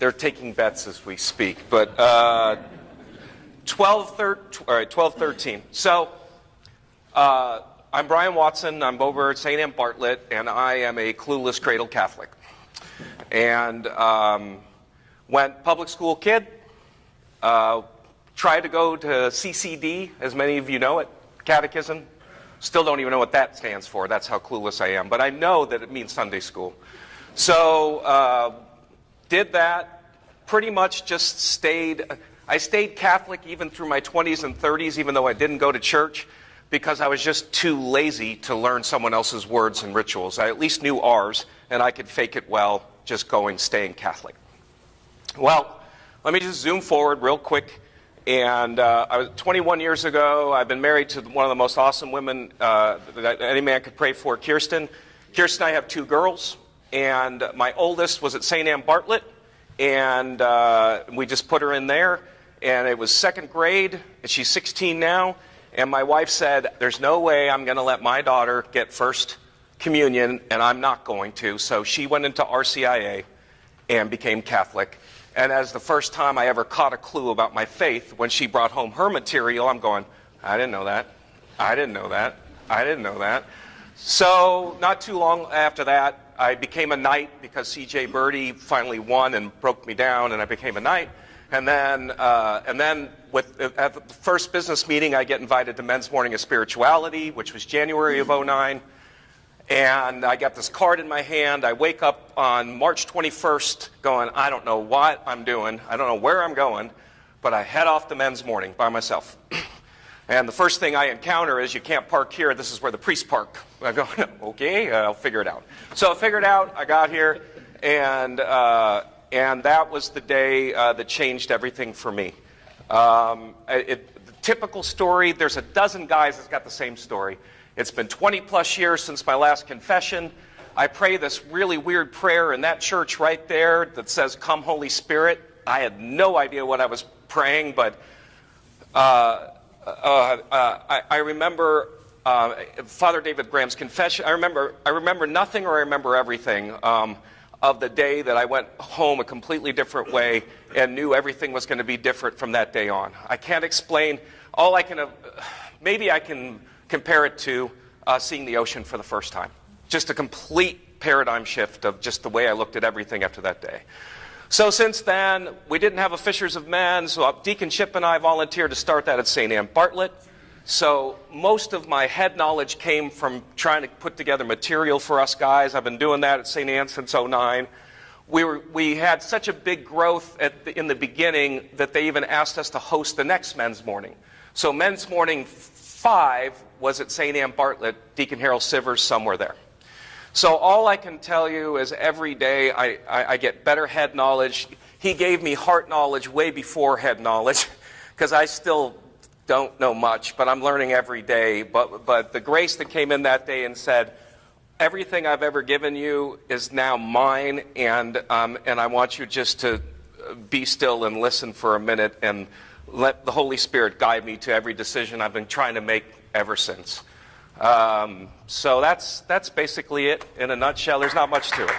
They're taking bets as we speak. But 12, 13. So I'm Bryan Watson. I'm over at St. Anne Bartlett, and I am a clueless cradle Catholic. And went public school kid. Tried to go to CCD, as many of you know it, catechism. Still don't even know what that stands for. That's how clueless I am. But I know that it means Sunday school. So did that, pretty much just stayed. I stayed Catholic even through my 20s and 30s, even though I didn't go to church, because I was just too lazy to learn someone else's words and rituals. I at least knew ours, and I could fake it well, just staying Catholic. Well, let me just zoom forward real quick. And I was 21 years ago. I've been married to one of the most awesome women that any man could pray for, Kirsten. Kirsten and I have 2 girls, and my oldest was at St. Anne Bartlett, and we just put her in there, and it was 2nd grade, and she's 16 now, and my wife said, there's no way I'm going to let my daughter get first communion, and I'm not going to. So she went into RCIA and became Catholic. And as the first time I ever caught a clue about my faith, when she brought home her material, I'm going, I didn't know that. I didn't know that. I didn't know that. So not too long after that, I became a knight because C.J. Birdie finally won and broke me down, and I became a knight. And then at the first business meeting, I get invited to Men's Morning of Spirituality, which was January of '09. And I got this card in my hand. I wake up on March 21st going, I don't know what I'm doing. I don't know where I'm going. But I head off to Men's Morning by myself. And the first thing I encounter is, you can't park here. This is where the priests park. I go, okay, I'll figure it out. So I figured it out. I got here. And that was the day that changed everything for me. The typical story, there's a dozen guys that's got the same story. It's been 20-plus years since my last confession. I pray this really weird prayer in that church right there that says, "Come, Holy Spirit." I had no idea what I was praying, but I remember Father David Graham's confession. I remember nothing, or I remember everything of the day that I went home a completely different way and knew everything was going to be different from that day on. I can't explain. Maybe I can compare it to seeing the ocean for the first time. Just a complete paradigm shift of just the way I looked at everything after that day. So since then, we didn't have a Fishers of Men, so Deacon Chip and I volunteered to start that at St. Anne Bartlett. So most of my head knowledge came from trying to put together material for us guys. I've been doing that at St. Anne since '09. We had such a big growth in the beginning that they even asked us to host the next Men's Morning. So Men's Morning 5 was at St. Anne Bartlett, Deacon Harold Sivers, somewhere there. So all I can tell you is every day I get better head knowledge. He gave me heart knowledge way before head knowledge, because I still don't know much, but I'm learning every day. But the grace that came in that day and said, everything I've ever given you is now mine, and I want you just to be still and listen for a minute and let the Holy Spirit guide me to every decision I've been trying to make ever since. So that's basically it in a nutshell. There's not much to it.